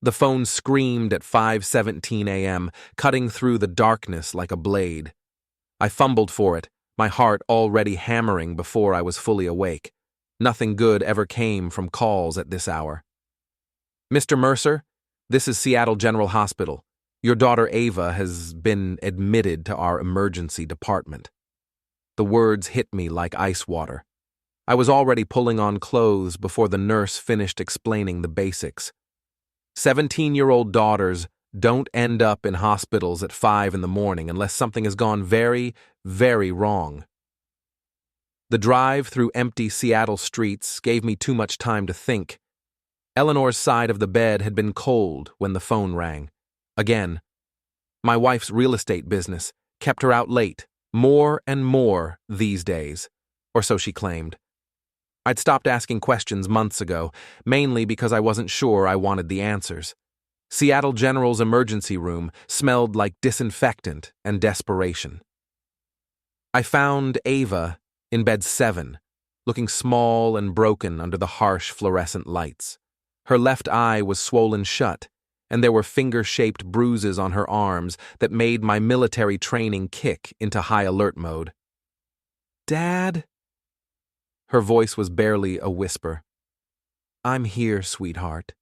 The phone screamed at 5:17 a.m., cutting through the darkness like a blade. I fumbled for it, my heart already hammering before I was fully awake. Nothing good ever came from calls at this hour. "Mr. Mercer, this is Seattle General Hospital. Your daughter Ava has been admitted to our emergency department." The words hit me like ice water. I was already pulling on clothes before the nurse finished explaining the basics. 17-year-old daughters don't end up in hospitals at 5 in the morning unless something has gone very, very wrong. The drive through empty Seattle streets gave me too much time to think. Eleanor's side of the bed had been cold when the phone rang. Again. My wife's real estate business kept her out late, more and more these days, or so she claimed. I'd stopped asking questions months ago, mainly because I wasn't sure I wanted the answers. Seattle General's emergency room smelled like disinfectant and desperation. I found Ava in bed 7, looking small and broken under the harsh fluorescent lights. Her left eye was swollen shut, and there were finger-shaped bruises on her arms that made my military training kick into high alert mode. "Dad?" Her voice was barely a whisper. "I'm here, sweetheart."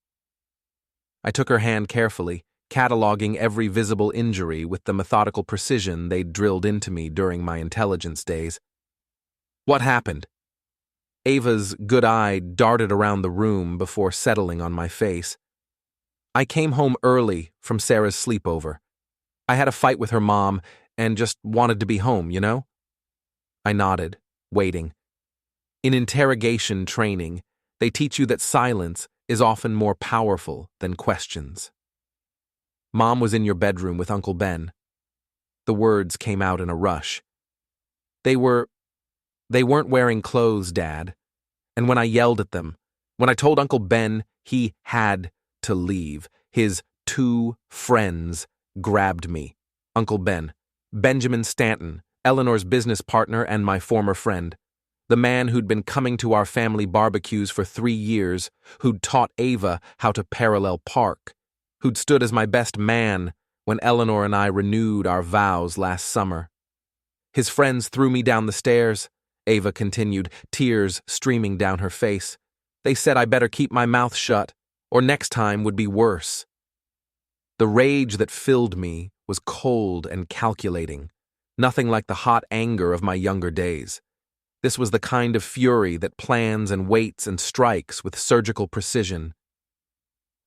I took her hand carefully, cataloging every visible injury with the methodical precision they'd drilled into me during my intelligence days. "What happened?" Ava's good eye darted around the room before settling on my face. "I came home early from Sarah's sleepover. I had a fight with her mom and just wanted to be home, you know?" I nodded, waiting. In interrogation training, they teach you that silence is often more powerful than questions. "Mom was in your bedroom with Uncle Ben." The words came out in a rush. They weren't wearing clothes, Dad. And when I yelled at them, when I told Uncle Ben he had to leave, his 2 friends grabbed me. Uncle Ben, Benjamin Stanton, Eleanor's business partner and my former friend. The man who'd been coming to our family barbecues for 3 years, who'd taught Ava how to parallel park, who'd stood as my best man when Eleanor and I renewed our vows last summer. His friends threw me down the stairs, Ava continued, tears streaming down her face. They said I better keep my mouth shut, or next time would be worse. The rage that filled me was cold and calculating, nothing like the hot anger of my younger days. This was the kind of fury that plans and waits and strikes with surgical precision.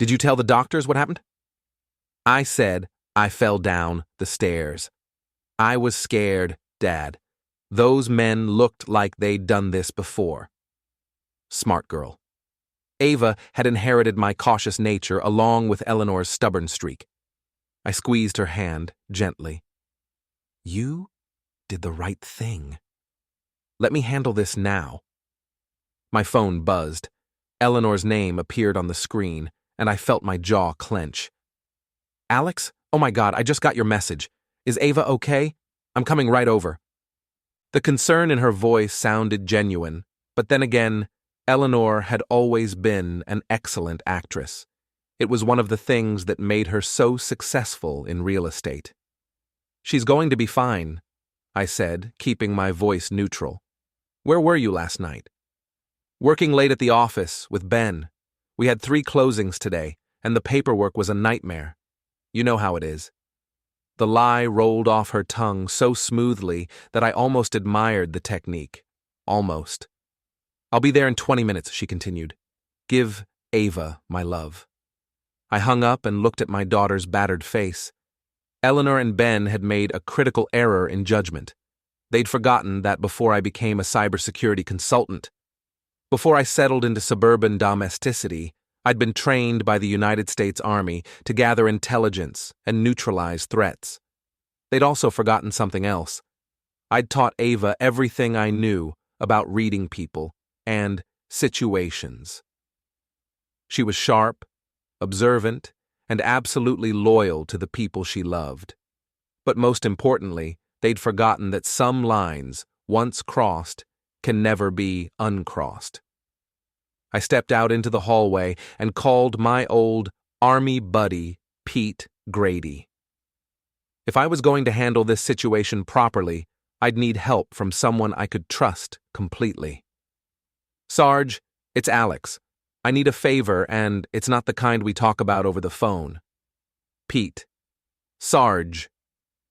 "Did you tell the doctors what happened?" I said I fell down the stairs. I was scared, Dad. Those men looked like they'd done this before. Smart girl. Ava had inherited my cautious nature along with Eleanor's stubborn streak. I squeezed her hand gently. "You did the right thing. Let me handle this now." My phone buzzed. Eleanor's name appeared on the screen, and I felt my jaw clench. "Alex? Oh my God, I just got your message. Is Ava okay? I'm coming right over." The concern in her voice sounded genuine, but then again, Eleanor had always been an excellent actress. It was one of the things that made her so successful in real estate. "She's going to be fine," I said, keeping my voice neutral. "Where were you last night?" "Working late at the office with Ben. We had 3 closings today, and the paperwork was a nightmare. You know how it is." The lie rolled off her tongue so smoothly that I almost admired the technique. Almost. "I'll be there in 20 minutes, she continued. "Give Ava my love." I hung up and looked at my daughter's battered face. Eleanor and Ben had made a critical error in judgment. They'd forgotten that before I became a cybersecurity consultant, before I settled into suburban domesticity, I'd been trained by the United States Army to gather intelligence and neutralize threats. They'd also forgotten something else. I'd taught Ava everything I knew about reading people and situations. She was sharp, observant, and absolutely loyal to the people she loved. But most importantly, they'd forgotten that some lines, once crossed, can never be uncrossed. I stepped out into the hallway and called my old Army buddy, Pete Grady. If I was going to handle this situation properly, I'd need help from someone I could trust completely. Sarge, it's Alex. I need a favor, and it's not the kind we talk about over the phone. Pete. Sarge.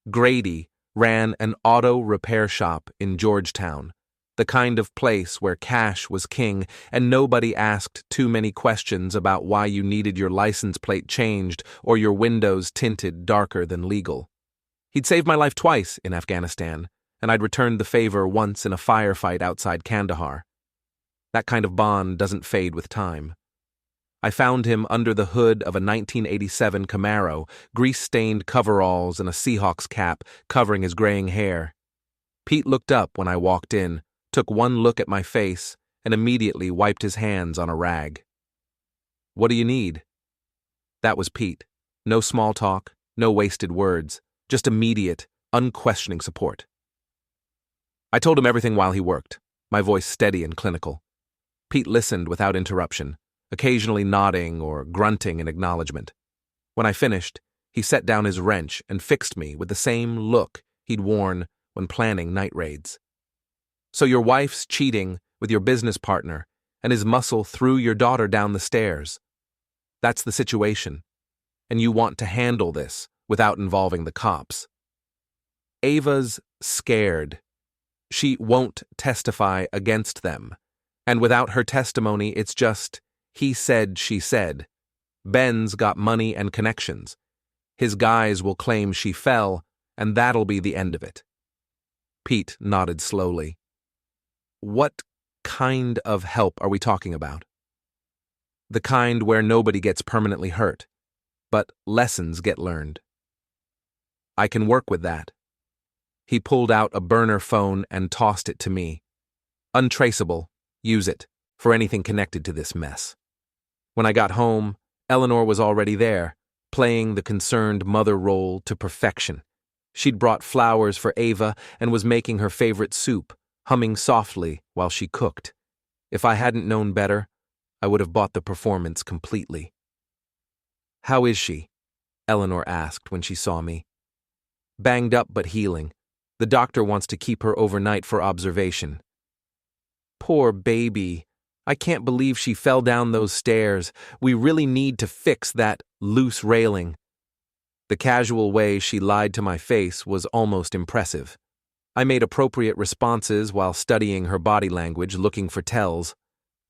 Grady ran an auto repair shop in Georgetown, the kind of place where cash was king and nobody asked too many questions about why you needed your license plate changed or your windows tinted darker than legal. He'd saved my life twice in Afghanistan, and I'd returned the favor once in a firefight outside Kandahar. That kind of bond doesn't fade with time. I found him under the hood of a 1987 Camaro, grease-stained coveralls and a Seahawks cap covering his graying hair. Pete looked up when I walked in, took one look at my face, and immediately wiped his hands on a rag. "What do you need?" That was Pete. No small talk, no wasted words, just immediate, unquestioning support. I told him everything while he worked, my voice steady and clinical. Pete listened without interruption, occasionally nodding or grunting in acknowledgement. When I finished, he set down his wrench and fixed me with the same look he'd worn when planning night raids. "So your wife's cheating with your business partner, and his muscle threw your daughter down the stairs. That's the situation, and you want to handle this without involving the cops. Ava's scared. She won't testify against them, and without her testimony, it's just he said, she said. Ben's got money and connections. His guys will claim she fell, and that'll be the end of it." Pete nodded slowly. "What kind of help are we talking about?" "The kind where nobody gets permanently hurt, but lessons get learned." "I can work with that." He pulled out a burner phone and tossed it to me. "Untraceable. Use it for anything connected to this mess." When I got home, Eleanor was already there, playing the concerned mother role to perfection. She'd brought flowers for Ava and was making her favorite soup, humming softly while she cooked. If I hadn't known better, I would have bought the performance completely. "How is she?" Eleanor asked when she saw me. "Banged up but healing. The doctor wants to keep her overnight for observation." "Poor baby. I can't believe she fell down those stairs. We really need to fix that loose railing." The casual way she lied to my face was almost impressive. I made appropriate responses while studying her body language, looking for tells.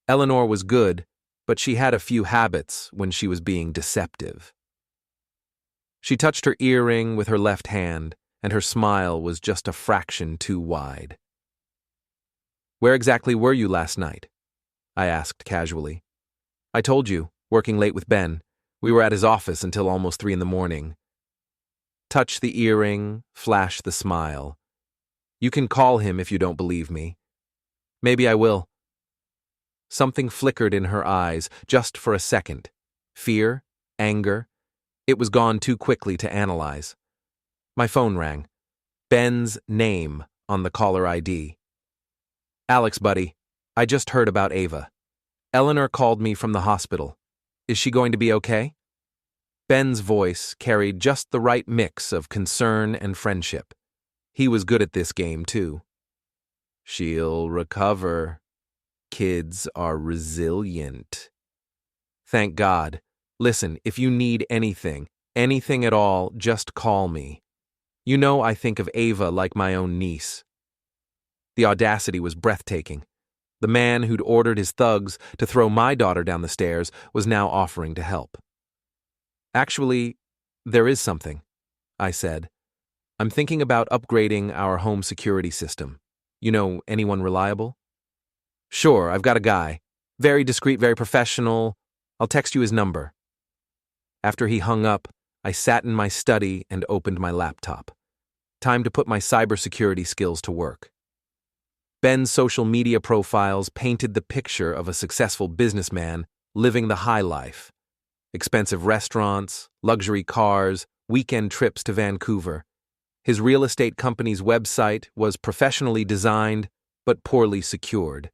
Eleanor was good, but she had a few habits when she was being deceptive. She touched her earring with her left hand, and her smile was just a fraction too wide. "Where exactly were you last night?" I asked casually. "I told you, working late with Ben. We were at his office until almost 3 a.m. Touch the earring, flash the smile. "You can call him if you don't believe me." "Maybe I will." Something flickered in her eyes, just for a second. Fear? Anger? It was gone too quickly to analyze. My phone rang. Ben's name on the caller ID. "Alex, buddy. I just heard about Ava. Eleanor called me from the hospital. Is she going to be okay?" Ben's voice carried just the right mix of concern and friendship. He was good at this game, too. "She'll recover. Kids are resilient." "Thank God. Listen, if you need anything at all, just call me. You know I think of Ava like my own niece." The audacity was breathtaking. The man who'd ordered his thugs to throw my daughter down the stairs was now offering to help. "Actually, there is something," I said. "I'm thinking about upgrading our home security system. You know anyone reliable?" "Sure, I've got a guy. Very discreet, very professional. I'll text you his number." After he hung up, I sat in my study and opened my laptop. Time to put my cybersecurity skills to work. Ben's social media profiles painted the picture of a successful businessman living the high life. Expensive restaurants, luxury cars, weekend trips to Vancouver. His real estate company's website was professionally designed but poorly secured.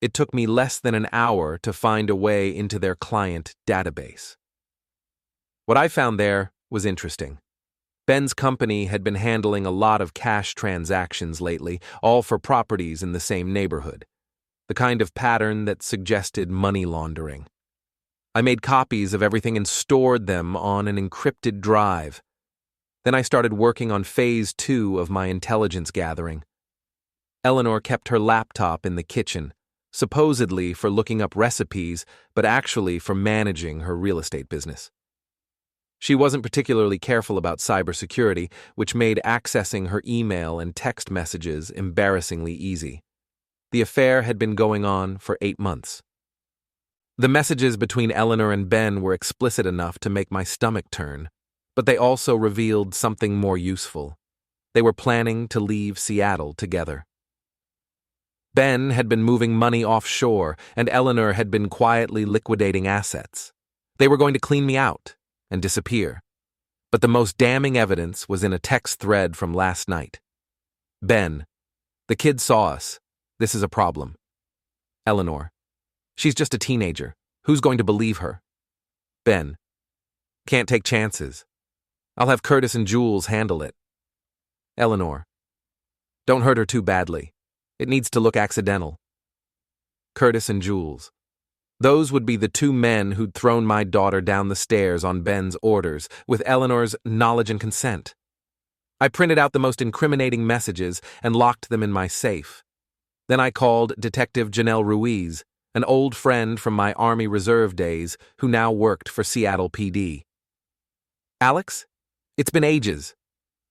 It took me less than an hour to find a way into their client database. What I found there was interesting. Ben's company had been handling a lot of cash transactions lately, all for properties in the same neighborhood. The kind of pattern that suggested money laundering. I made copies of everything and stored them on an encrypted drive. Then I started working on phase 2 of my intelligence gathering. Eleanor kept her laptop in the kitchen, supposedly for looking up recipes, but actually for managing her real estate business. She wasn't particularly careful about cybersecurity, which made accessing her email and text messages embarrassingly easy. The affair had been going on for 8 months. The messages between Eleanor and Ben were explicit enough to make my stomach turn, but they also revealed something more useful. They were planning to leave Seattle together. Ben had been moving money offshore, and Eleanor had been quietly liquidating assets. They were going to clean me out and disappear. But the most damning evidence was in a text thread from last night. Ben, the kid saw us. This is a problem. Eleanor, she's just a teenager. Who's going to believe her? Ben, can't take chances. I'll have Curtis and Jules handle it. Eleanor, don't hurt her too badly. It needs to look accidental. Curtis and Jules. Those would be the 2 men who'd thrown my daughter down the stairs on Ben's orders, with Eleanor's knowledge and consent. I printed out the most incriminating messages and locked them in my safe. Then I called Detective Janelle Ruiz, an old friend from my Army Reserve days who now worked for Seattle PD. Alex, it's been ages.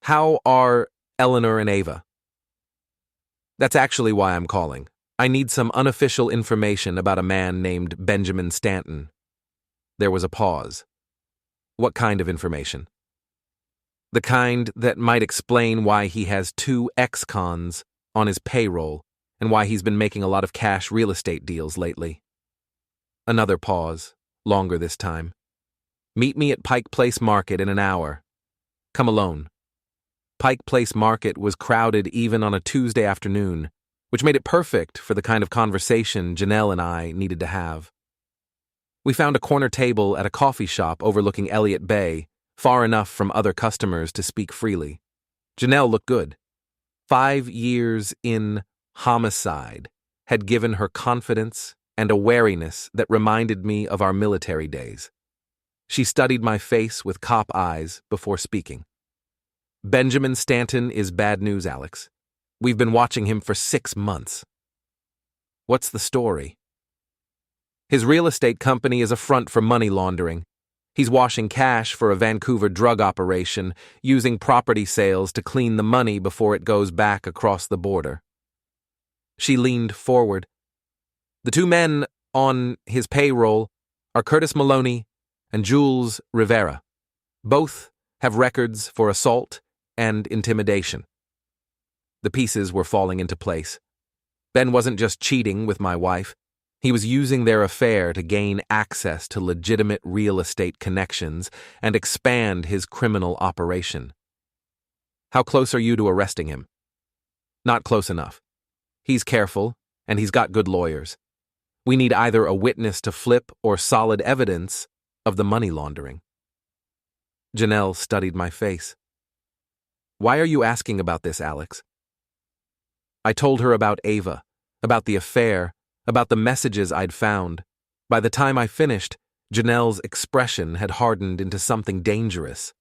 How are Eleanor and Ava? That's actually why I'm calling. I need some unofficial information about a man named Benjamin Stanton. There was a pause. What kind of information? The kind that might explain why he has 2 ex-cons on his payroll and why he's been making a lot of cash real estate deals lately. Another pause, longer this time. Meet me at Pike Place Market in an hour. Come alone. Pike Place Market was crowded even on a Tuesday afternoon, which made it perfect for the kind of conversation Janelle and I needed to have. We found a corner table at a coffee shop overlooking Elliott Bay, far enough from other customers to speak freely. Janelle looked good. 5 years in homicide had given her confidence and a wariness that reminded me of our military days. She studied my face with cop eyes before speaking. Benjamin Stanton is bad news, Alex. We've been watching him for 6 months. What's the story? His real estate company is a front for money laundering. He's washing cash for a Vancouver drug operation, using property sales to clean the money before it goes back across the border. She leaned forward. The 2 men on his payroll are Curtis Maloney and Jules Rivera. Both have records for assault and intimidation. The pieces were falling into place. Ben wasn't just cheating with my wife. He was using their affair to gain access to legitimate real estate connections and expand his criminal operation. How close are you to arresting him? Not close enough. He's careful, and he's got good lawyers. We need either a witness to flip or solid evidence of the money laundering. Janelle studied my face. Why are you asking about this, Alex? I told her about Ava, about the affair, about the messages I'd found. By the time I finished, Janelle's expression had hardened into something dangerous.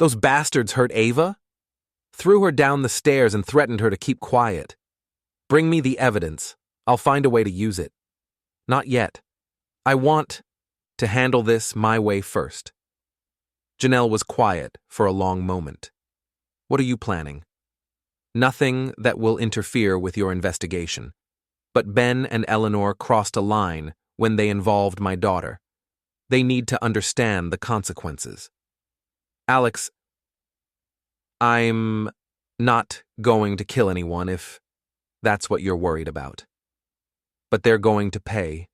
Those bastards hurt Ava? Threw her down the stairs and threatened her to keep quiet. Bring me the evidence. I'll find a way to use it. Not yet. I want to handle this my way first. Janelle was quiet for a long moment. What are you planning? Nothing that will interfere with your investigation. But Ben and Eleanor crossed a line when they involved my daughter. They need to understand the consequences. Alex, I'm not going to kill anyone if that's what you're worried about. But they're going to pay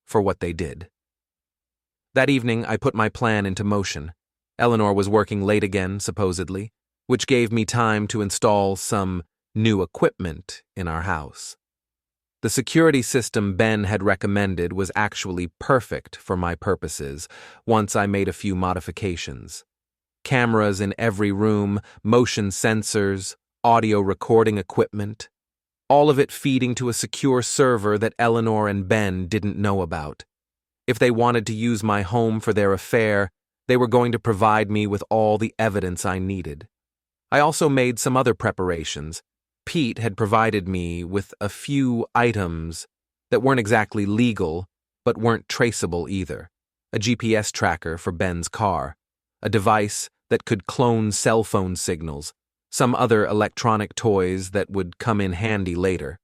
for what they did. That evening, I put my plan into motion. Eleanor was working late again, supposedly, which gave me time to install some new equipment in our house. The security system Ben had recommended was actually perfect for my purposes once I made a few modifications. Cameras in every room, motion sensors, audio recording equipment, all of it feeding to a secure server that Eleanor and Ben didn't know about. If they wanted to use my home for their affair, they were going to provide me with all the evidence I needed. I also made some other preparations. Pete had provided me with a few items that weren't exactly legal, but weren't traceable either. A GPS tracker for Ben's car, a device that could clone cell phone signals, some other electronic toys that would come in handy later.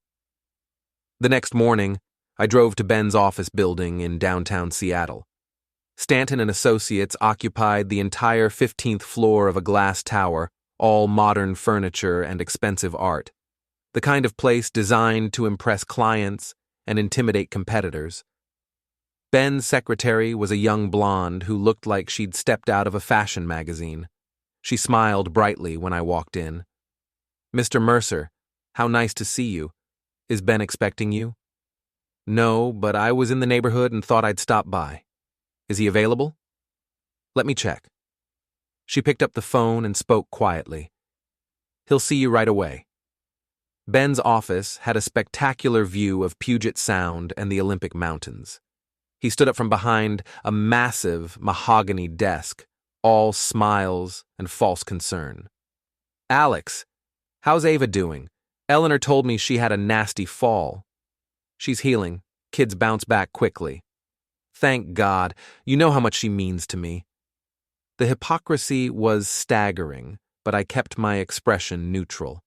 The next morning, I drove to Ben's office building in downtown Seattle. Stanton and Associates occupied the entire 15th floor of a glass tower, all modern furniture and expensive art. The kind of place designed to impress clients and intimidate competitors. Ben's secretary was a young blonde who looked like she'd stepped out of a fashion magazine. She smiled brightly when I walked in. "Mr. Mercer, how nice to see you. Is Ben expecting you?" "No, but I was in the neighborhood and thought I'd stop by. Is he available?" "Let me check." She picked up the phone and spoke quietly. "He'll see you right away." Ben's office had a spectacular view of Puget Sound and the Olympic Mountains. He stood up from behind a massive mahogany desk, all smiles and false concern. "Alex, how's Ava doing? Eleanor told me she had a nasty fall." "She's healing. Kids bounce back quickly." "Thank God. You know how much she means to me." The hypocrisy was staggering, but I kept my expression neutral.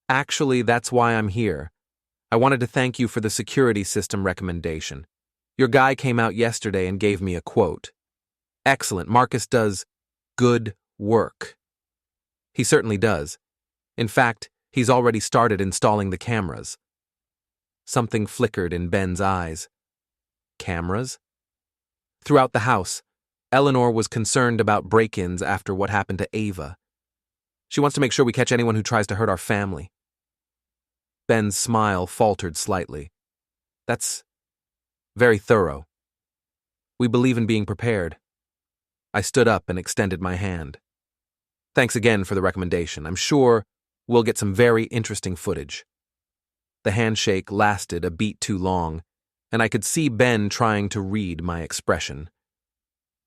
"Actually, that's why I'm here. I wanted to thank you for the security system recommendation. Your guy came out yesterday and gave me a quote. Excellent. Marcus does good work." "He certainly does. In fact, he's already started installing the cameras." Something flickered in Ben's eyes. "Cameras?" "Throughout the house. Eleanor was concerned about break-ins after what happened to Ava. She wants to make sure we catch anyone who tries to hurt our family." Ben's smile faltered slightly. "That's very thorough. We believe in being prepared." I stood up and extended my hand. "Thanks again for the recommendation. I'm sure we'll get some very interesting footage." The handshake lasted a beat too long, and I could see Ben trying to read my expression.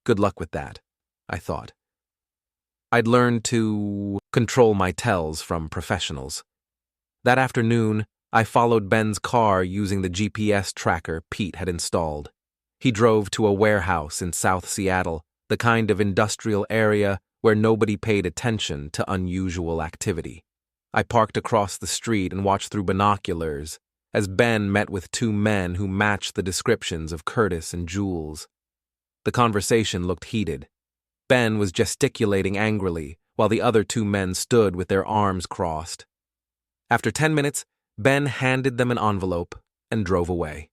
Good luck with that, I thought. I'd learned to control my tells from professionals. That afternoon, I followed Ben's car using the GPS tracker Pete had installed. He drove to a warehouse in South Seattle, the kind of industrial area where nobody paid attention to unusual activity. I parked across the street and watched through binoculars as Ben met with two men who matched the descriptions of Curtis and Jules. The conversation looked heated. Ben was gesticulating angrily, while the other two men stood with their arms crossed. After 10 minutes, Ben handed them an envelope and drove away.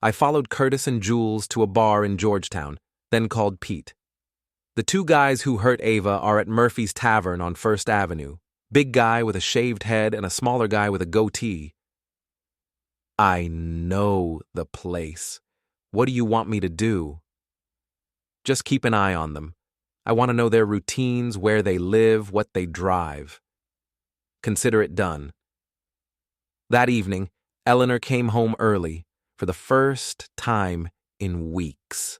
I followed Curtis and Jules to a bar in Georgetown, then called Pete. "The two guys who hurt Ava are at Murphy's Tavern on First Avenue. Big guy with a shaved head and a smaller guy with a goatee." "I know the place. What do you want me to do?" "Just keep an eye on them. I want to know their routines, where they live, what they drive." "Consider it done." That evening, Eleanor came home early, for the first time in weeks.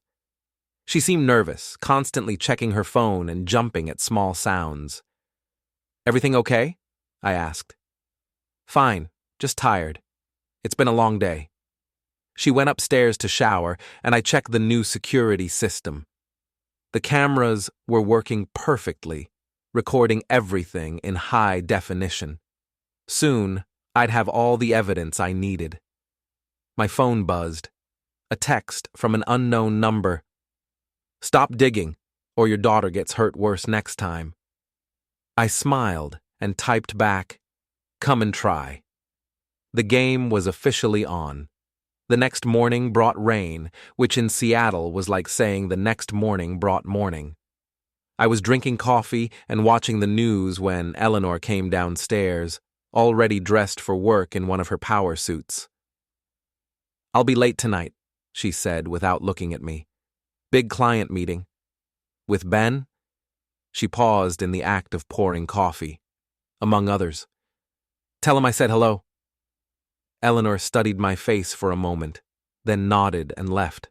She seemed nervous, constantly checking her phone and jumping at small sounds. "Everything okay?" I asked. "Fine, just tired. It's been a long day." She went upstairs to shower, and I checked the new security system. The cameras were working perfectly, recording everything in high definition. Soon, I'd have all the evidence I needed. My phone buzzed. A text from an unknown number. "Stop digging, or your daughter gets hurt worse next time." I smiled and typed back, "Come and try." The game was officially on. The next morning brought rain, which in Seattle was like saying the next morning brought morning. I was drinking coffee and watching the news when Eleanor came downstairs, already dressed for work in one of her power suits. "I'll be late tonight," she said without looking at me. "Big client meeting." "With Ben?" She paused in the act of pouring coffee. "Among others." "Tell him I said hello." Eleanor studied my face for a moment, then nodded and left.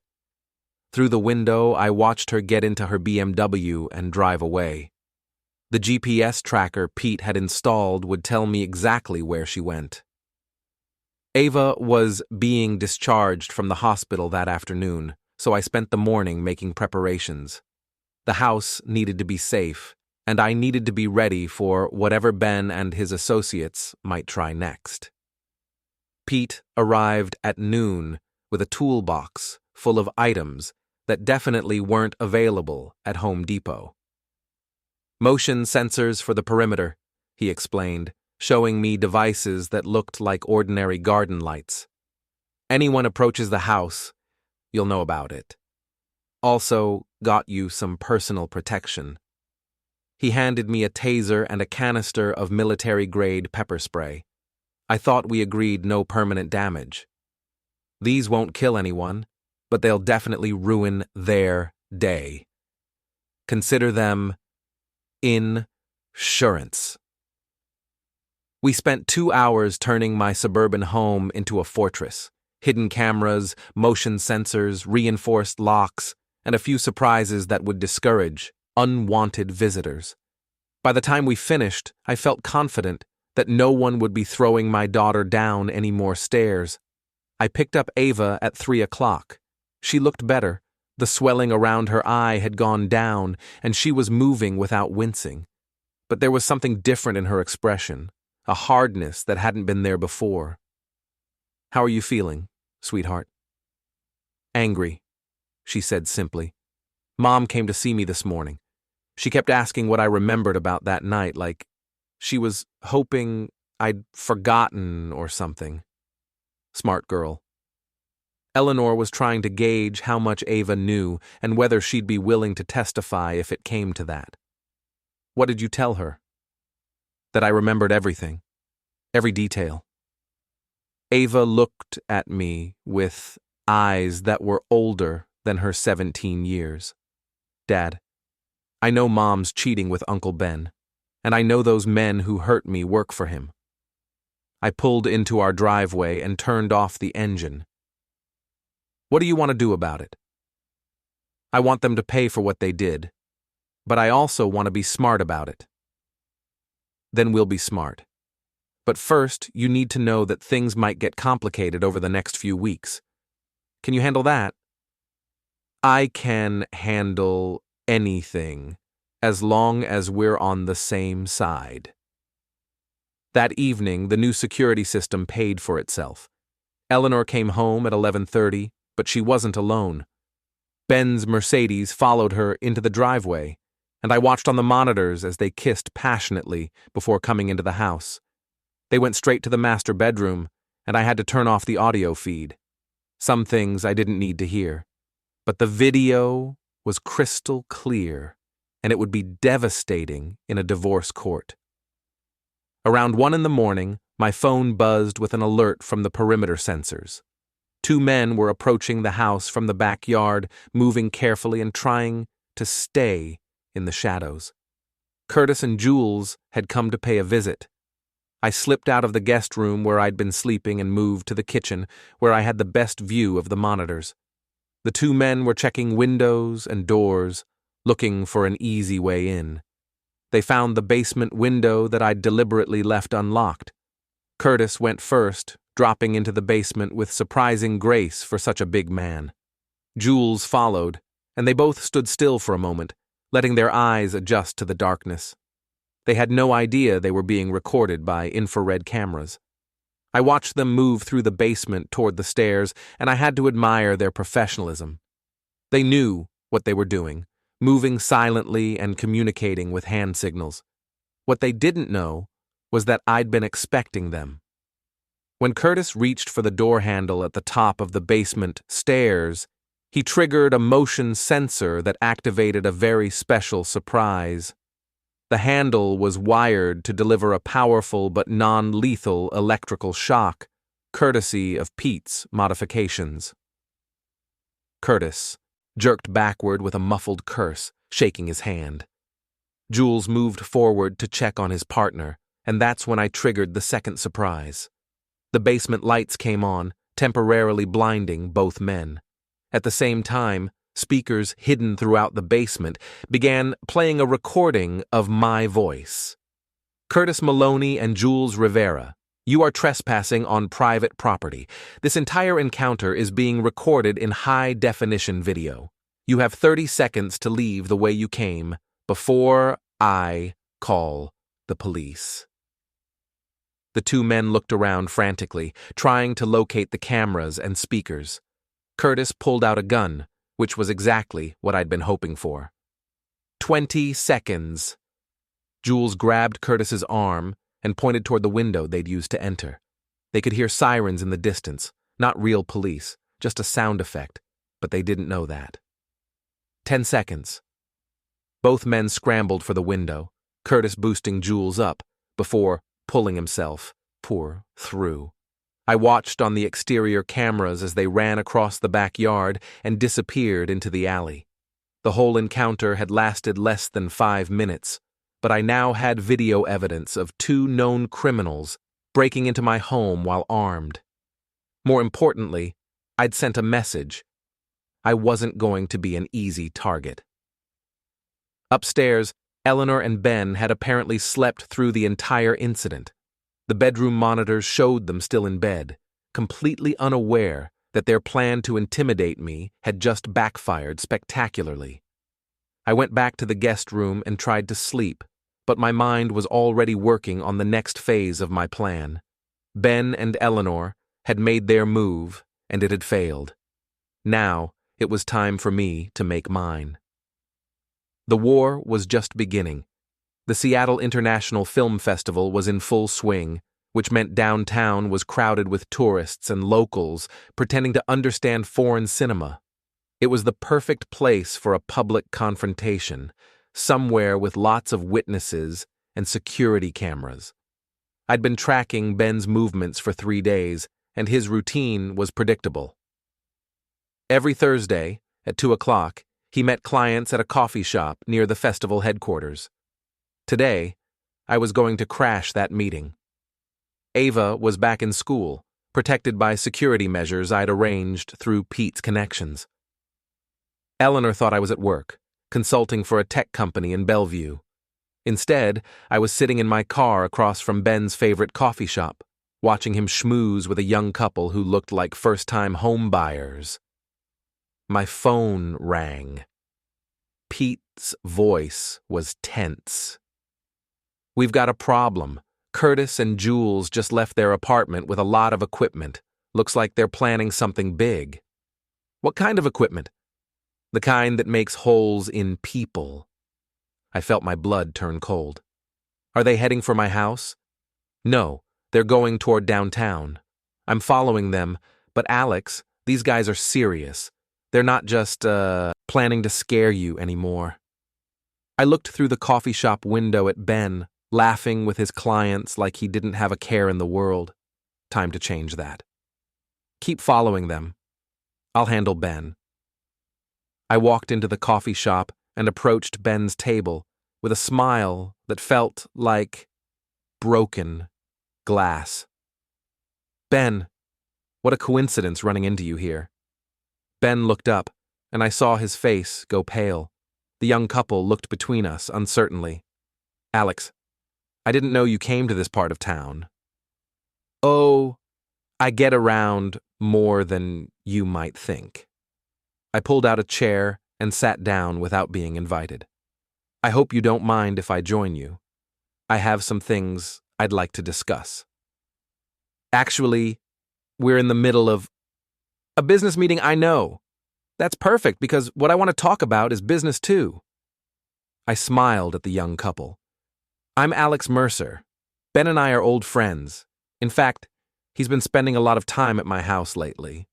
Through the window, I watched her get into her BMW and drive away. The GPS tracker Pete had installed would tell me exactly where she went. Ava was being discharged from the hospital that afternoon, so I spent the morning making preparations. The house needed to be safe, and I needed to be ready for whatever Ben and his associates might try next. Pete arrived at noon with a toolbox full of items that definitely weren't available at Home Depot. "Motion sensors for the perimeter," he explained, showing me devices that looked like ordinary garden lights. "Anyone approaches the house, you'll know about it. Also, got you some personal protection." He handed me a taser and a canister of military-grade pepper spray. I thought we agreed no permanent damage. "These won't kill anyone, but they'll definitely ruin their day. Consider them insurance." We spent 2 hours turning my suburban home into a fortress. Hidden cameras, motion sensors, reinforced locks, and a few surprises that would discourage unwanted visitors. By the time we finished, I felt confident that no one would be throwing my daughter down any more stairs. I picked up Ava at 3 o'clock. She looked better. The swelling around her eye had gone down, and she was moving without wincing. But there was something different in her expression, a hardness that hadn't been there before. "How are you feeling, sweetheart?" "Angry," she said simply. "Mom came to see me this morning. She kept asking what I remembered about that night, like she was hoping I'd forgotten or something." Smart girl. Eleanor was trying to gauge how much Ava knew and whether she'd be willing to testify if it came to that. "What did you tell her?" "That I remembered everything. Every detail." Ava looked at me with eyes that were older than her 17 years. "Dad, I know Mom's cheating with Uncle Ben, and I know those men who hurt me work for him." I pulled into our driveway and turned off the engine. "What do you want to do about it?" "I want them to pay for what they did, but I also want to be smart about it." "Then we'll be smart. But first, you need to know that things might get complicated over the next few weeks. Can you handle that?" "I can handle anything, as long as we're on the same side." That evening, the new security system paid for itself. Eleanor came home at 11:30, but she wasn't alone. Ben's Mercedes followed her into the driveway, and I watched on the monitors as they kissed passionately before coming into the house. They went straight to the master bedroom, and I had to turn off the audio feed. Some things I didn't need to hear. But the video was crystal clear, and it would be devastating in a divorce court. Around 1 in the morning, my phone buzzed with an alert from the perimeter sensors. 2 men were approaching the house from the backyard, moving carefully and trying to stay in the shadows. Curtis and Jules had come to pay a visit. I slipped out of the guest room where I'd been sleeping and moved to the kitchen, where I had the best view of the monitors. The 2 men were checking windows and doors, looking for an easy way in. They found the basement window that I'd deliberately left unlocked. Curtis went first, dropping into the basement with surprising grace for such a big man. Jules followed, and they both stood still for a moment, letting their eyes adjust to the darkness. They had no idea they were being recorded by infrared cameras. I watched them move through the basement toward the stairs, and I had to admire their professionalism. They knew what they were doing, moving silently and communicating with hand signals. What they didn't know was that I'd been expecting them. When Curtis reached for the door handle at the top of the basement stairs, he triggered a motion sensor that activated a very special surprise. The handle was wired to deliver a powerful but non-lethal electrical shock, courtesy of Pete's modifications. Curtis jerked backward with a muffled curse, shaking his hand. Jules moved forward to check on his partner, and that's when I triggered the second surprise. The basement lights came on, temporarily blinding both men. At the same time, speakers hidden throughout the basement began playing a recording of my voice. Curtis Maloney and Jules Rivera, you are trespassing on private property. This entire encounter is being recorded in high-definition video. You have 30 seconds to leave the way you came before I call the police. The two men looked around frantically, trying to locate the cameras and speakers. Curtis pulled out a gun, which was exactly what I'd been hoping for. 20 seconds. Jules grabbed Curtis's arm and pointed toward the window they'd used to enter. They could hear sirens in the distance, not real police, just a sound effect, but they didn't know that. 10 seconds. Both men scrambled for the window, Curtis boosting Jules up before pulling himself through. I watched on the exterior cameras as they ran across the backyard and disappeared into the alley. The whole encounter had lasted less than 5 minutes, but I now had video evidence of 2 known criminals breaking into my home while armed. More importantly, I'd sent a message. I wasn't going to be an easy target. Upstairs, Eleanor and Ben had apparently slept through the entire incident. The bedroom monitors showed them still in bed, completely unaware that their plan to intimidate me had just backfired spectacularly. I went back to the guest room and tried to sleep, but my mind was already working on the next phase of my plan. Ben and Eleanor had made their move, and it had failed. Now, it was time for me to make mine. The war was just beginning. The Seattle International Film Festival was in full swing, which meant downtown was crowded with tourists and locals pretending to understand foreign cinema. It was the perfect place for a public confrontation, somewhere with lots of witnesses and security cameras. I'd been tracking Ben's movements for 3 days, and his routine was predictable. Every Thursday, at 2 o'clock, he met clients at a coffee shop near the festival headquarters. Today, I was going to crash that meeting. Ava was back in school, protected by security measures I'd arranged through Pete's connections. Eleanor thought I was at work, consulting for a tech company in Bellevue. Instead, I was sitting in my car across from Ben's favorite coffee shop, watching him schmooze with a young couple who looked like first-time home buyers. My phone rang. Pete's voice was tense. We've got a problem. Curtis and Jules just left their apartment with a lot of equipment. Looks like they're planning something big. What kind of equipment? The kind that makes holes in people. I felt my blood turn cold. Are they heading for my house? No, they're going toward downtown. I'm following them, but Alex, these guys are serious. They're not just, planning to scare you anymore. I looked through the coffee shop window at Ben, laughing with his clients like he didn't have a care in the world. Time to change that. Keep following them. I'll handle Ben. I walked into the coffee shop and approached Ben's table with a smile that felt like broken glass. Ben, what a coincidence running into you here. Ben looked up, and I saw his face go pale. The young couple looked between us uncertainly. Alex, I didn't know you came to this part of town. Oh, I get around more than you might think. I pulled out a chair and sat down without being invited. I hope you don't mind if I join you. I have some things I'd like to discuss. Actually, we're in the middle of a business meeting. I know. That's perfect because what I want to talk about is business too. I smiled at the young couple. I'm Alex Mercer. Ben and I are old friends. In fact, he's been spending a lot of time at my house lately.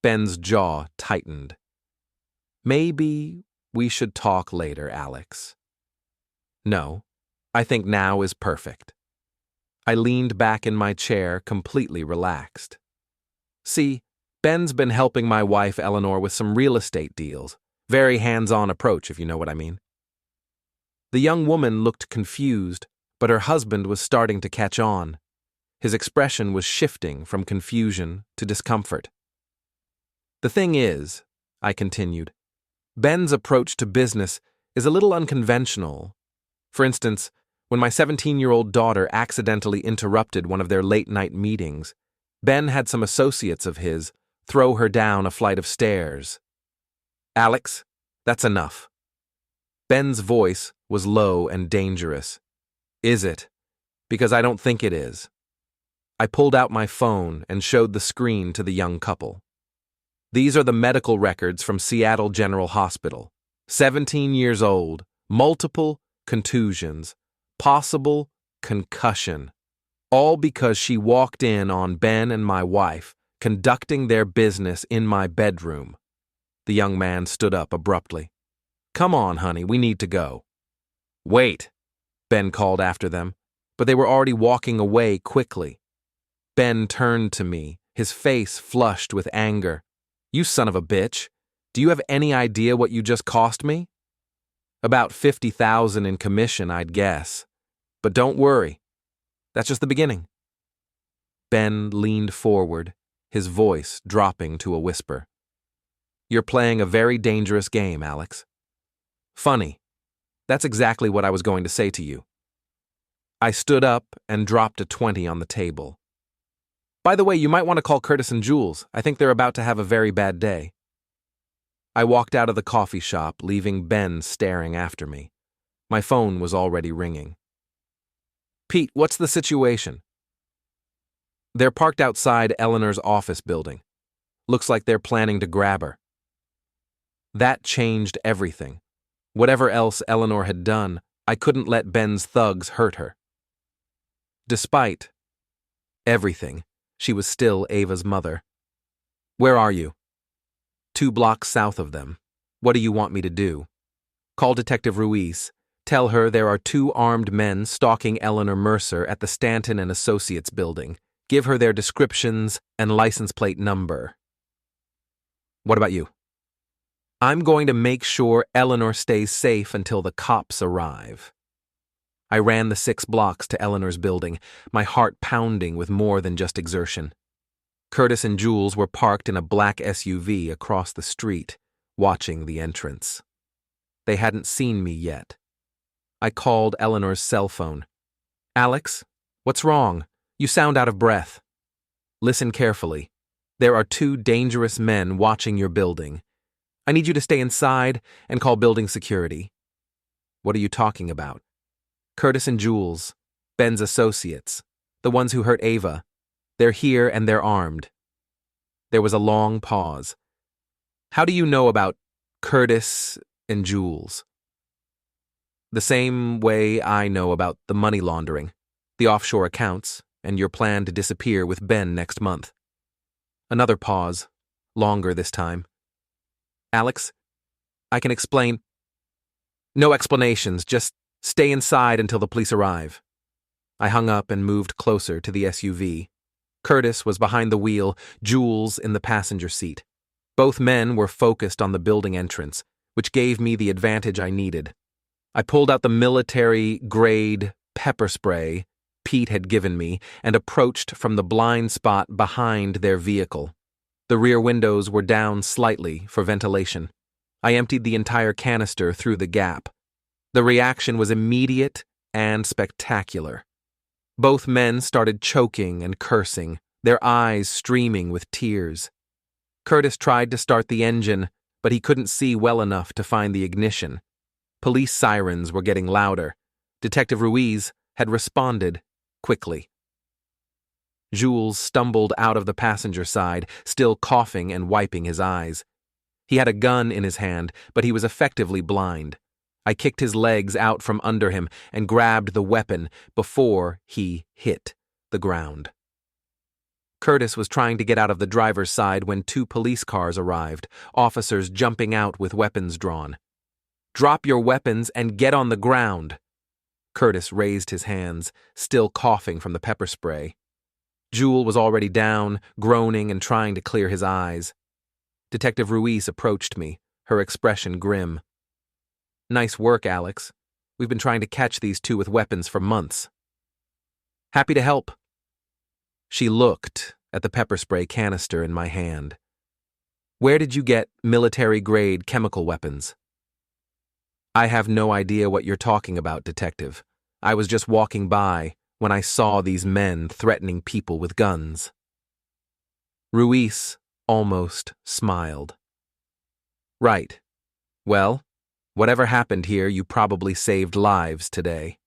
Ben's jaw tightened. Maybe we should talk later, Alex. No, I think now is perfect. I leaned back in my chair, completely relaxed. See, Ben's been helping my wife Eleanor with some real estate deals. Very hands-on approach, if you know what I mean. The young woman looked confused, but her husband was starting to catch on. His expression was shifting from confusion to discomfort. The thing is, I continued, Ben's approach to business is a little unconventional. For instance, when my 17-year-old daughter accidentally interrupted one of their late-night meetings, Ben had some associates of his throw her down a flight of stairs. Alex, that's enough. Ben's voice was low and dangerous. Is it? Because I don't think it is. I pulled out my phone and showed the screen to the young couple. These are the medical records from Seattle General Hospital. 17 years old, multiple contusions, possible concussion. All because she walked in on Ben and my wife conducting their business in my bedroom. The young man stood up abruptly. Come on, honey, we need to go. Wait, Ben called after them, but they were already walking away quickly. Ben turned to me, his face flushed with anger. You son of a bitch, do you have any idea what you just cost me? About $50,000 in commission, I'd guess. But don't worry, that's just the beginning. Ben leaned forward, his voice dropping to a whisper. You're playing a very dangerous game, Alex. Funny. That's exactly what I was going to say to you. I stood up and dropped a 20 on the table. By the way, you might want to call Curtis and Jules. I think they're about to have a very bad day. I walked out of the coffee shop, leaving Ben staring after me. My phone was already ringing. Pete, what's the situation? They're parked outside Eleanor's office building. Looks like they're planning to grab her. That changed everything. Whatever else Eleanor had done, I couldn't let Ben's thugs hurt her. Despite everything, she was still Ava's mother. Where are you? 2 blocks south of them. What do you want me to do? Call Detective Ruiz. Tell her there are 2 armed men stalking Eleanor Mercer at the Stanton and Associates building. Give her their descriptions and license plate number. What about you? I'm going to make sure Eleanor stays safe until the cops arrive. I ran the 6 blocks to Eleanor's building, my heart pounding with more than just exertion. Curtis and Jules were parked in a black SUV across the street, watching the entrance. They hadn't seen me yet. I called Eleanor's cell phone. Alex, what's wrong? You sound out of breath. Listen carefully. There are 2 dangerous men watching your building. I need you to stay inside and call building security. What are you talking about? Curtis and Jules, Ben's associates, the ones who hurt Ava. They're here and they're armed. There was a long pause. How do you know about Curtis and Jules? The same way I know about the money laundering, the offshore accounts, and your plan to disappear with Ben next month. Another pause, longer this time. Alex, I can explain. No explanations, just stay inside until the police arrive. I hung up and moved closer to the SUV. Curtis was behind the wheel, Jules in the passenger seat. Both men were focused on the building entrance, which gave me the advantage I needed. I pulled out the military-grade pepper spray Pete had given me and approached from the blind spot behind their vehicle. The rear windows were down slightly for ventilation. I emptied the entire canister through the gap. The reaction was immediate and spectacular. Both men started choking and cursing, their eyes streaming with tears. Curtis tried to start the engine, but he couldn't see well enough to find the ignition. Police sirens were getting louder. Detective Ruiz had responded quickly. Jules stumbled out of the passenger side, still coughing and wiping his eyes. He had a gun in his hand, but he was effectively blind. I kicked his legs out from under him and grabbed the weapon before he hit the ground. Curtis was trying to get out of the driver's side when 2 police cars arrived, officers jumping out with weapons drawn. Drop your weapons and get on the ground. Curtis raised his hands, still coughing from the pepper spray. Jules was already down, groaning and trying to clear his eyes. Detective Ruiz approached me, her expression grim. "Nice work, Alex. We've been trying to catch these two with weapons for months." "Happy to help." She looked at the pepper spray canister in my hand. "Where did you get military-grade chemical weapons?" "I have no idea what you're talking about, Detective. I was just walking by when I saw these men threatening people with guns." Ruiz almost smiled. "Right. Well, whatever happened here, you probably saved lives today."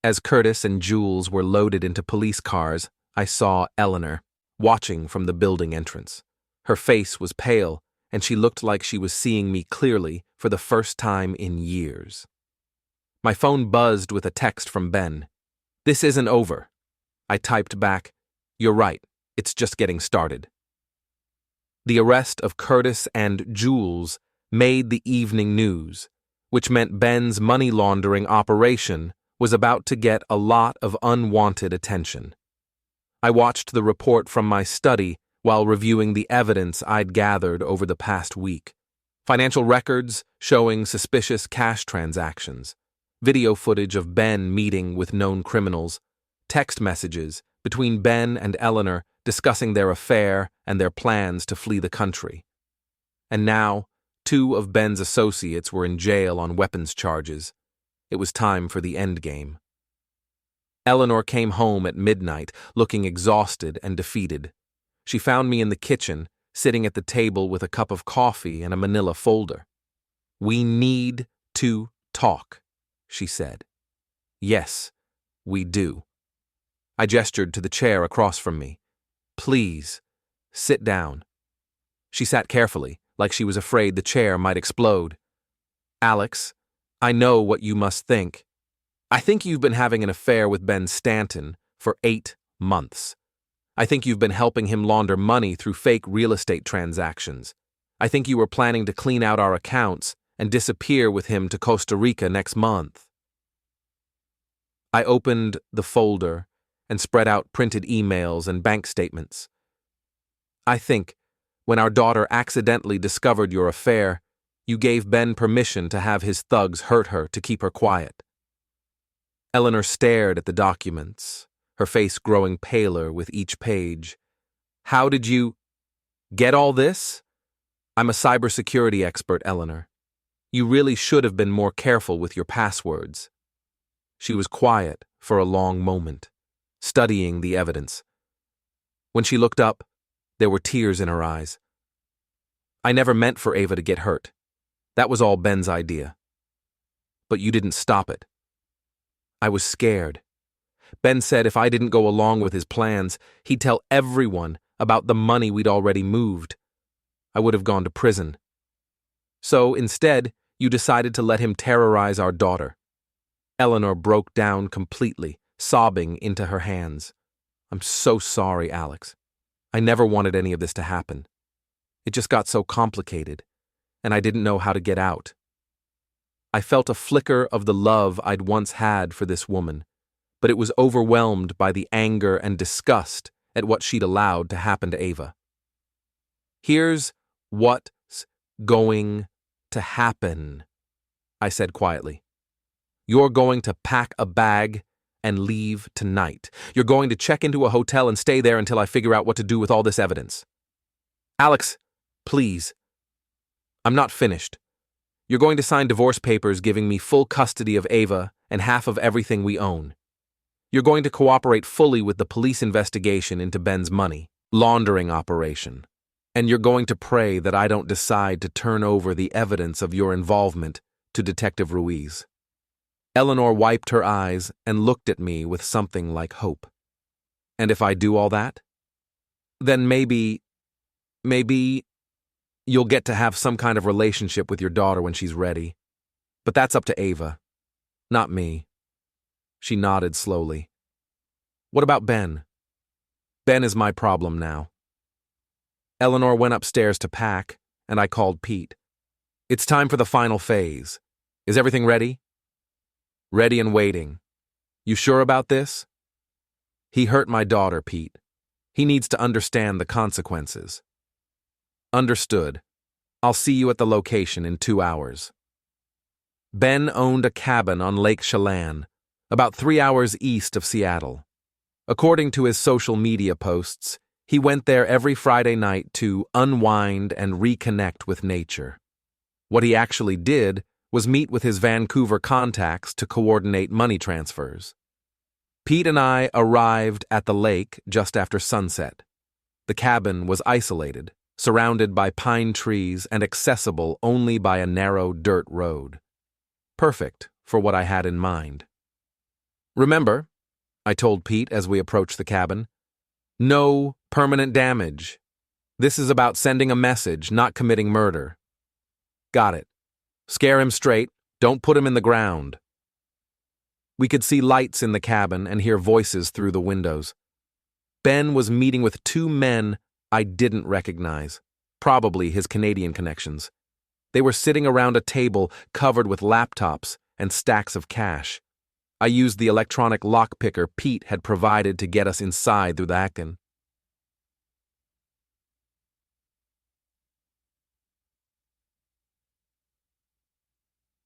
As Curtis and Jules were loaded into police cars, I saw Eleanor, watching from the building entrance. Her face was pale, and she looked like she was seeing me clearly for the first time in years. My phone buzzed with a text from Ben. "This isn't over." I typed back, "You're right, it's just getting started." The arrest of Curtis and Jules made the evening news, which meant Ben's money-laundering operation was about to get a lot of unwanted attention. I watched the report from my study while reviewing the evidence I'd gathered over the past week. Financial records showing suspicious cash transactions, video footage of Ben meeting with known criminals, text messages between Ben and Eleanor discussing their affair and their plans to flee the country. And now, 2 of Ben's associates were in jail on weapons charges. It was time for the endgame. Eleanor came home at midnight, looking exhausted and defeated. She found me in the kitchen, sitting at the table with a cup of coffee and a manila folder. "We need to talk," she said. "Yes, we do." I gestured to the chair across from me. "Please, sit down." She sat carefully, like she was afraid the chair might explode. "Alex, I know what you must think. I think you've been having an affair with Ben Stanton for 8 months. I think you've been helping him launder money through fake real estate transactions. I think you were planning to clean out our accounts and disappear with him to Costa Rica next month." I opened the folder and spread out printed emails and bank statements. "I think, when our daughter accidentally discovered your affair, you gave Ben permission to have his thugs hurt her to keep her quiet." Eleanor stared at the documents, her face growing paler with each page. "How did you get all this?" "I'm a cybersecurity expert, Eleanor. You really should have been more careful with your passwords." She was quiet for a long moment, studying the evidence. When she looked up, there were tears in her eyes. "I never meant for Ava to get hurt. That was all Ben's idea. But you didn't stop it." I was scared. Ben said if I didn't go along with his plans, he'd tell everyone about the money we'd already moved. I would have gone to prison. "So instead, you decided to let him terrorize our daughter." Eleanor broke down completely, sobbing into her hands. "I'm so sorry, Alex. I never wanted any of this to happen. It just got so complicated, and I didn't know how to get out." I felt a flicker of the love I'd once had for this woman, but it was overwhelmed by the anger and disgust at what she'd allowed to happen to Ava. "Here's what's going to happen," I said quietly. "You're going to pack a bag and leave tonight. You're going to check into a hotel and stay there until I figure out what to do with all this evidence." "Alex, please." "I'm not finished. You're going to sign divorce papers giving me full custody of Ava and half of everything we own. You're going to cooperate fully with the police investigation into Ben's money laundering operation. And you're going to pray that I don't decide to turn over the evidence of your involvement to Detective Ruiz." Eleanor wiped her eyes and looked at me with something like hope. "And if I do all that? Then maybe you'll get to have some kind of relationship with your daughter when she's ready. But that's up to Ava, not me." She nodded slowly. "What about Ben?" "Ben is my problem now." Eleanor went upstairs to pack, and I called Pete. "It's time for the final phase. Is everything ready?" Ready and waiting. You sure about this? He hurt my daughter, Pete. He needs to understand the consequences. Understood. I'll see you at the location in 2 hours. Ben owned a cabin on Lake Chelan, about 3 hours east of Seattle. According to his social media posts, he went there every Friday night to unwind and reconnect with nature. What he actually did was meet with his Vancouver contacts to coordinate money transfers. Pete and I arrived at the lake just after sunset. The cabin was isolated, surrounded by pine trees and accessible only by a narrow dirt road. Perfect for what I had in mind. Remember, I told Pete as we approached the cabin, no permanent damage. This is about sending a message, not committing murder. Got it. Scare him straight, don't put him in the ground. We could see lights in the cabin and hear voices through the windows. Ben was meeting with 2 men I didn't recognize, probably his Canadian connections. They were sitting around a table covered with laptops and stacks of cash. I used the electronic lockpicker Pete had provided to get us inside through the Akin.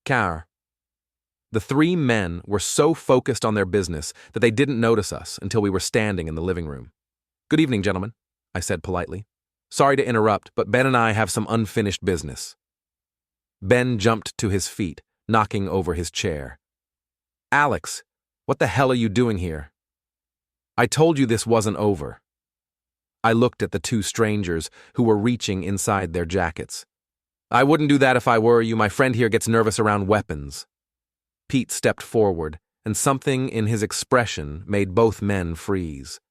Car. The 3 men were so focused on their business that they didn't notice us until we were standing in the living room. Good evening, gentlemen, I said politely. Sorry to interrupt, but Ben and I have some unfinished business. Ben jumped to his feet, knocking over his chair. Alex, what the hell are you doing here? I told you this wasn't over. I looked at the 2 strangers who were reaching inside their jackets. I wouldn't do that if I were you. My friend here gets nervous around weapons. Pete stepped forward, and something in his expression made both men freeze.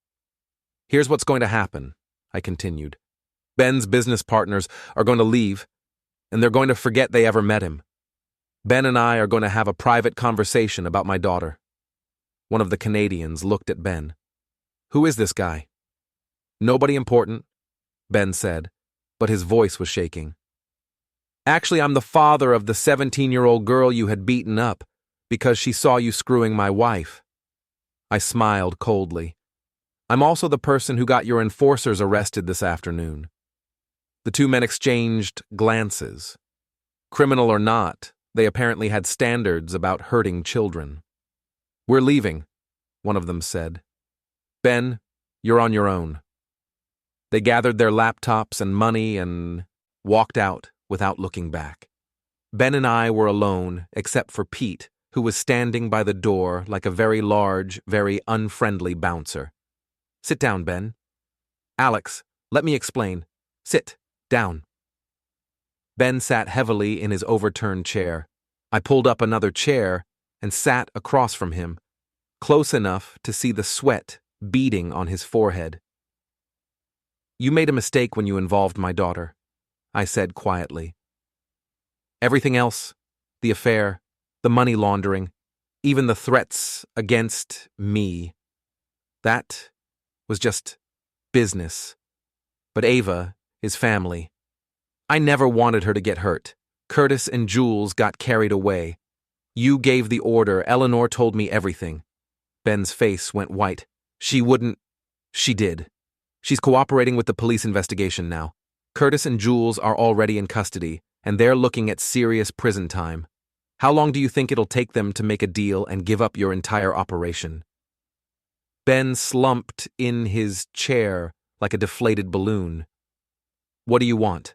Here's what's going to happen, I continued. Ben's business partners are going to leave, and they're going to forget they ever met him. Ben and I are going to have a private conversation about my daughter. One of the Canadians looked at Ben. Who is this guy? Nobody important, Ben said, but his voice was shaking. Actually, I'm the father of the 17-year-old girl you had beaten up because she saw you screwing my wife. I smiled coldly. I'm also the person who got your enforcers arrested this afternoon. The 2 men exchanged glances. Criminal or not, they apparently had standards about hurting children. We're leaving, one of them said. Ben, you're on your own. They gathered their laptops and money and walked out without looking back. Ben and I were alone, except for Pete, who was standing by the door like a very large, very unfriendly bouncer. Sit down, Ben. Alex, let me explain. Sit down. Ben sat heavily in his overturned chair. I pulled up another chair and sat across from him, close enough to see the sweat beading on his forehead. You made a mistake when you involved my daughter, I said quietly. Everything else, the affair, the money laundering, even the threats against me, that was just business. But Ava is family. I never wanted her to get hurt. Curtis and Jules got carried away. You gave the order. Eleanor told me everything. Ben's face went white. She wouldn't. She did. She's cooperating with the police investigation now. Curtis and Jules are already in custody, and they're looking at serious prison time. How long do you think it'll take them to make a deal and give up your entire operation? Ben slumped in his chair like a deflated balloon. What do you want?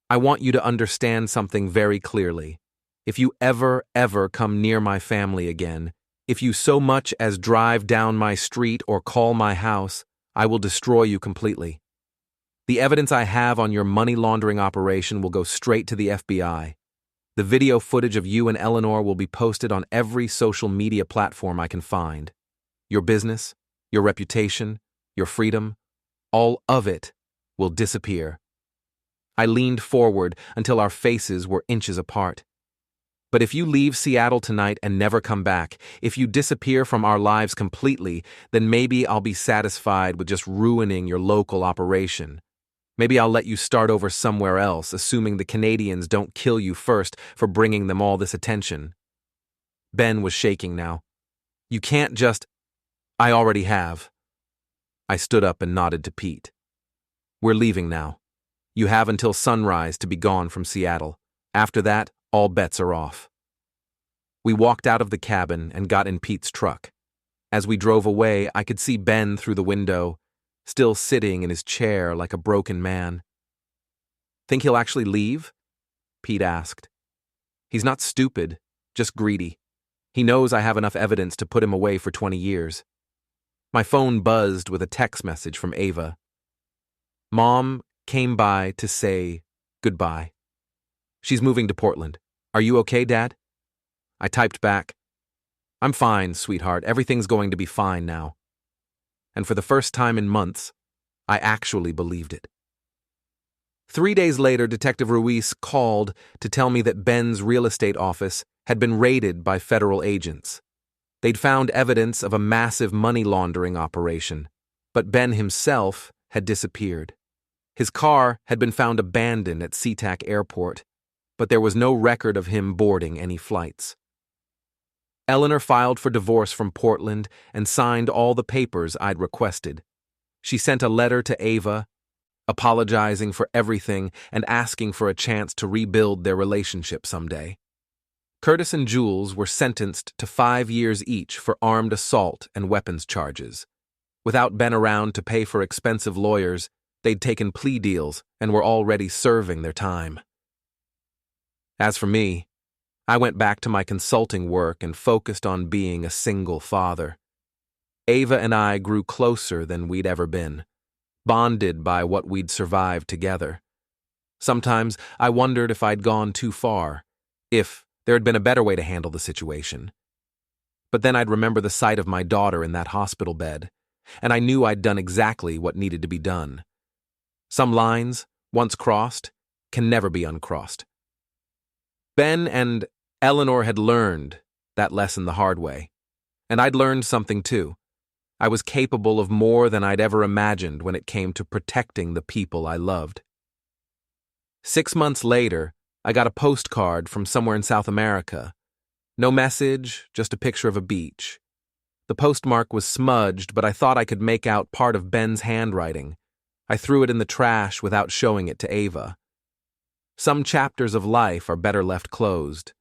I want you to understand something very clearly. If you ever come near my family again, if you so much as drive down my street or call my house, I will destroy you completely. The evidence I have on your money laundering operation will go straight to the FBI. The video footage of you and Eleanor will be posted on every social media platform I can find. Your business, your reputation, your freedom, all of it will disappear. I leaned forward until our faces were inches apart. But if you leave Seattle tonight and never come back, if you disappear from our lives completely, then maybe I'll be satisfied with just ruining your local operation. Maybe I'll let you start over somewhere else, assuming the Canadians don't kill you first for bringing them all this attention. Ben was shaking now. You can't just... I already have. I stood up and nodded to Pete. We're leaving now. You have until sunrise to be gone from Seattle. After that, all bets are off. We walked out of the cabin and got in Pete's truck. As we drove away, I could see Ben through the window, still sitting in his chair like a broken man. Think he'll actually leave? Pete asked. He's not stupid, just greedy. He knows I have enough evidence to put him away for 20 years. My phone buzzed with a text message from Ava. Mom came by to say goodbye. She's moving to Portland. Are you okay, Dad? I typed back, I'm fine, sweetheart. Everything's going to be fine now. And for the first time in months, I actually believed it. 3 days later, Detective Ruiz called to tell me that Ben's real estate office had been raided by federal agents. They'd found evidence of a massive money laundering operation, but Ben himself had disappeared. His car had been found abandoned at SeaTac Airport, but there was no record of him boarding any flights. Eleanor filed for divorce from Portland and signed all the papers I'd requested. She sent a letter to Ava, apologizing for everything and asking for a chance to rebuild their relationship someday. Curtis and Jules were sentenced to 5 years each for armed assault and weapons charges. Without Ben around to pay for expensive lawyers, they'd taken plea deals and were already serving their time. As for me, I went back to my consulting work and focused on being a single father. Ava and I grew closer than we'd ever been, bonded by what we'd survived together. Sometimes I wondered if I'd gone too far, if there had been a better way to handle the situation. But then I'd remember the sight of my daughter in that hospital bed, and I knew I'd done exactly what needed to be done. Some lines, once crossed, can never be uncrossed. Ben and Eleanor had learned that lesson the hard way, and I'd learned something too. I was capable of more than I'd ever imagined when it came to protecting the people I loved. 6 months later, I got a postcard from somewhere in South America. No message, just a picture of a beach. The postmark was smudged, but I thought I could make out part of Ben's handwriting. I threw it in the trash without showing it to Ava. Some chapters of life are better left closed.